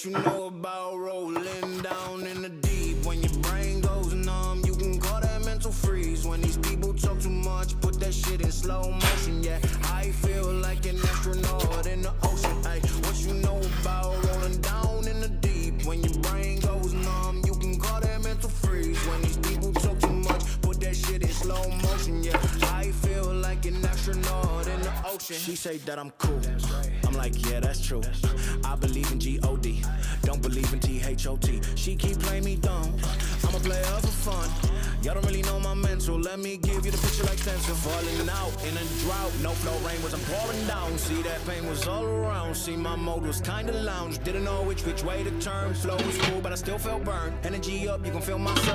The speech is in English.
You know about rolling down in the deep. When your brain goes numb, you can call that mental freeze. When these people talk too much, put that shit in slow motion. Yeah, I feel like an astronaut in the ocean. Ay, what you know about rolling down in the deep? When your brain goes numb, you can call that mental freeze. When these people talk too much, put that shit in slow motion. Yeah, I feel like an astronaut in the ocean. She say that I'm cool. I'm like, yeah, that's true. I believe in G-O-D, don't believe in T-H-O-T. She keep playing me dumb, I'm a player for fun. Y'all don't really know my mental, let me give you the picture like stencil. Falling out in a drought, no flow rain wasn't pouring down. See, that pain was all around, see my mode was kinda lounge. Didn't know which way to turn, flow was cool but I still felt burned. Energy up, you can feel myself.